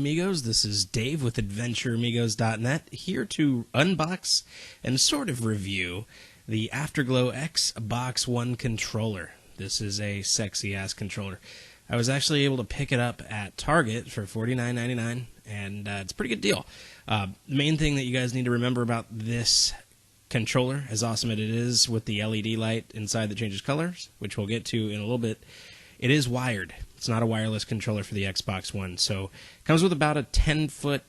amigos. This is Dave with AdventureAmigos.net, here to unbox and sort of review the Afterglow Xbox One controller. This is a sexy-ass controller. I was actually able to pick it up at Target for $49.99, and it's a pretty good deal. The main thing that you guys need to remember about this controller, as awesome as it is with the LED light inside that changes colors, which we'll get to in a little bit, it is wired. It's not a wireless controller for the Xbox One. So it comes with about a 10-foot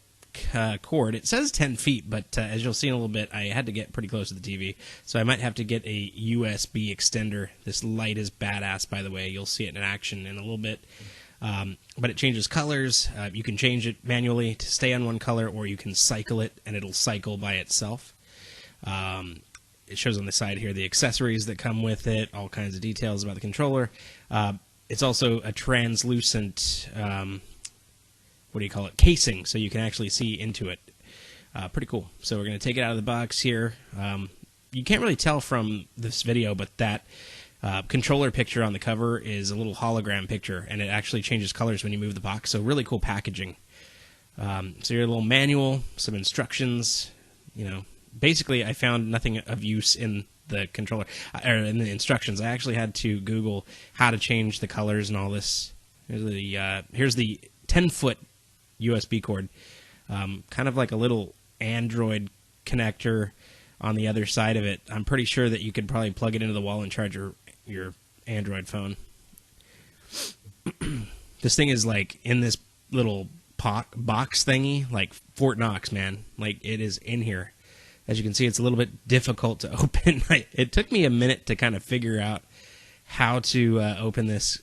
cord. It says 10 feet, but as you'll see in a little bit, I had to get pretty close to the TV. So I might have to get a USB extender. This light is badass, by the way. You'll see it in action in a little bit. But it changes colors. You can change it manually to stay on one color, or you can cycle it, and it'll cycle by itself. It shows on the side here the accessories that come with it, all kinds of details about the controller. It's also a translucent, casing, so you can actually see into it. Pretty cool. So we're going to take it out of the box here. You can't really tell from this video, but that controller picture on the cover is a little hologram picture, and it actually changes colors when you move the box, so really cool packaging. So your little manual, some instructions, basically I found nothing of use in the controller, or in the instructions. I actually had to Google how to change the colors and all this. Here's the 10-foot USB cord, kind of like a little Android connector on the other side of it. I'm pretty sure that you could probably plug it into the wall and charge your Android phone. This thing is like in this little box thingy, like Fort Knox, man. Like, it is in here. As you can see, it's a little bit difficult to open. It took me a minute to kind of figure out how to open this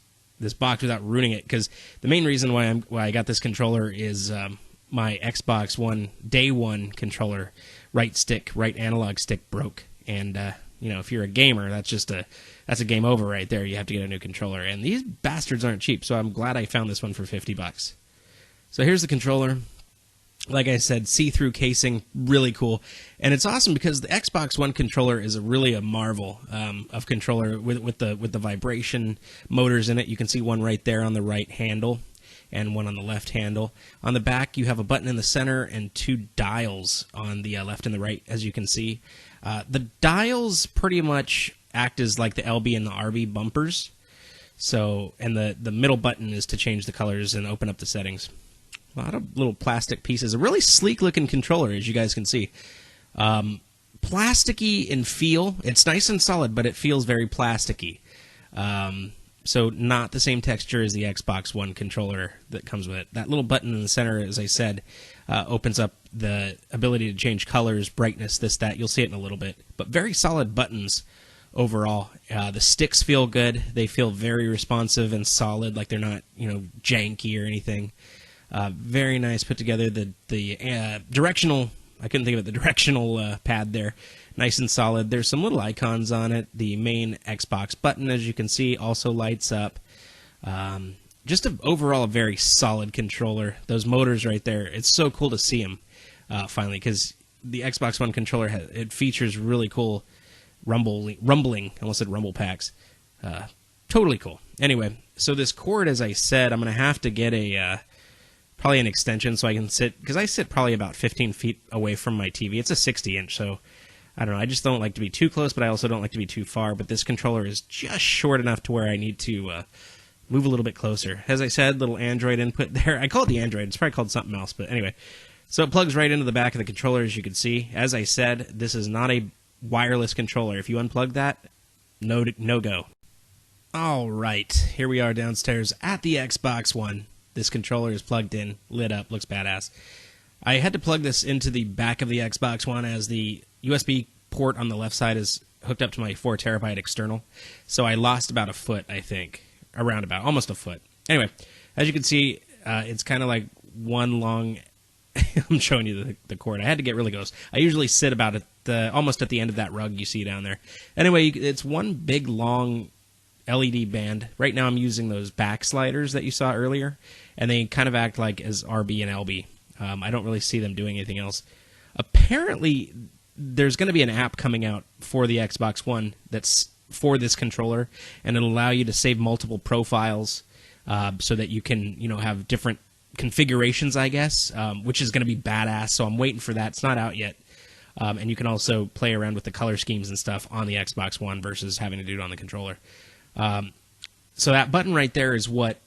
box without ruining it, because the main reason why I got this controller is my Xbox One Day One controller, right analog stick broke, and if you're a gamer, that's a game over right there. You have to get a new controller, and these bastards aren't cheap, so I'm glad I found this one for $50. So here's the controller. Like I said, see-through casing, really cool. And it's awesome because the Xbox One controller is really a marvel of controller with the vibration motors in it. You can see one right there on the right handle and one on the left handle. On the back, you have a button in the center and two dials on the left and the right, as you can see. The dials pretty much act as like the LB and the RB bumpers. So, and the middle button is to change the colors and open up the settings. A lot of little plastic pieces. A really sleek-looking controller, as you guys can see. Plasticky in feel. It's nice and solid, but it feels very plasticky. So not the same texture as the Xbox One controller that comes with it. That little button in the center, as I said, opens up the ability to change colors, brightness, this, that. You'll see it in a little bit. But very solid buttons overall. The sticks feel good. They feel very responsive and solid, like they're not, janky or anything. Very nice put together. The directional, I couldn't think of it, the directional pad there, nice and solid. There's some little icons on it. The main Xbox button, as you can see, also lights up. Just overall a very solid controller. Those motors right there, it's so cool to see them finally, because the Xbox One controller, it features really cool rumbling, I almost said rumble packs. Totally cool. Anyway, so this cord, as I said, I'm going to have to get probably an extension so I can sit, because I sit probably about 15 feet away from my TV. It's a 60-inch, so I don't know. I just don't like to be too close, but I also don't like to be too far. But this controller is just short enough to where I need to move a little bit closer. As I said, little Android input there. I call it the Android. It's probably called something else, but anyway. So it plugs right into the back of the controller, as you can see. As I said, this is not a wireless controller. If you unplug that, no go. All right, here we are downstairs at the Xbox One. This controller is plugged in, lit up, looks badass. I had to plug this into the back of the Xbox One, as the USB port on the left side is hooked up to my 4 terabyte external. So I lost about a foot, I think. Almost a foot. Anyway, as you can see, it's kind of like one long... I'm showing you the cord. I had to get really close. I usually sit about almost at the end of that rug you see down there. Anyway, it's one big long LED band. Right now I'm using those back sliders that you saw earlier, and they kind of act like as RB and LB. I don't really see them doing anything else. Apparently, there's going to be an app coming out for the Xbox One that's for this controller, and it'll allow you to save multiple profiles so that you can, have different configurations, I guess, which is going to be badass. So I'm waiting for that. It's not out yet. And you can also play around with the color schemes and stuff on the Xbox One versus having to do it on the controller. So that button right there is what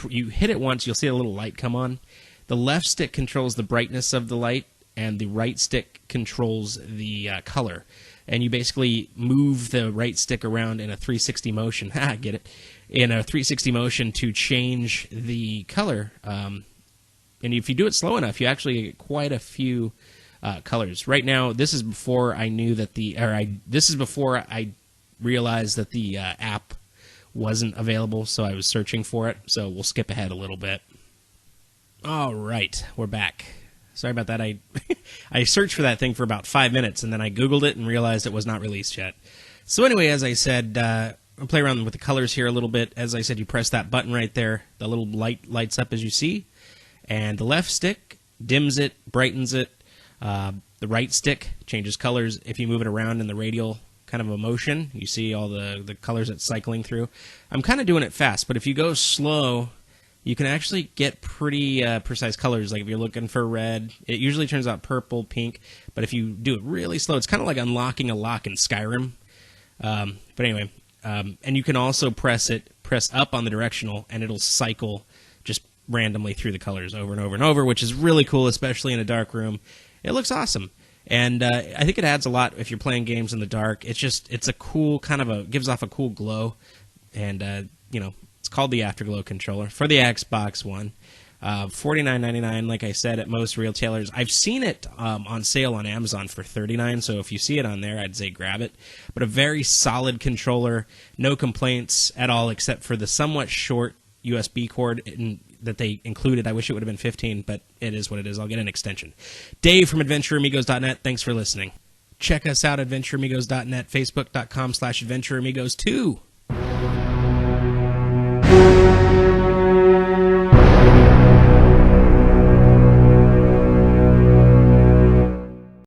you hit it once, you'll see a little light come on. The left stick controls the brightness of the light, and the right stick controls the color. And you basically move the right stick around in a 360 motion. Get it? In a 360 motion to change the color. And if you do it slow enough, you actually get quite a few colors. Right now, this is before I knew that this is before I realized that the app wasn't available, so I was searching for it. So we'll skip ahead a little bit. All right, we're back. Sorry about that. I searched for that thing for about 5 minutes, and then I Googled it and realized it was not released yet. So anyway, as I said, I'll play around with the colors here a little bit. As I said, you press that button right there. The little light lights up as you see. And the left stick dims it, brightens it. The right stick changes colors. If you move it around in the radial kind of a motion, you see all the colors it's cycling through. I'm kind of doing it fast, but if you go slow, you can actually get pretty precise colors. Like if you're looking for red, it usually turns out purple, pink. But if you do it really slow, it's kind of like unlocking a lock in Skyrim. But anyway, and you can also press up on the directional, and it'll cycle just randomly through the colors over and over and over, which is really cool, especially in a dark room. It looks awesome. And I think it adds a lot if you're playing games in the dark. It's a cool gives off a cool glow. And, it's called the Afterglow controller for the Xbox One. $49.99, like I said, at most retailers. I've seen it on sale on Amazon for $39, so if you see it on there, I'd say grab it. But a very solid controller, no complaints at all, except for the somewhat short USB cord that they included. I wish it would have been 15, but it is what it is. I'll get an extension. Dave from AdventureAmigos.net, thanks for listening. Check us out at AdventureAmigos.net, Facebook.com/AdventureAmigos2.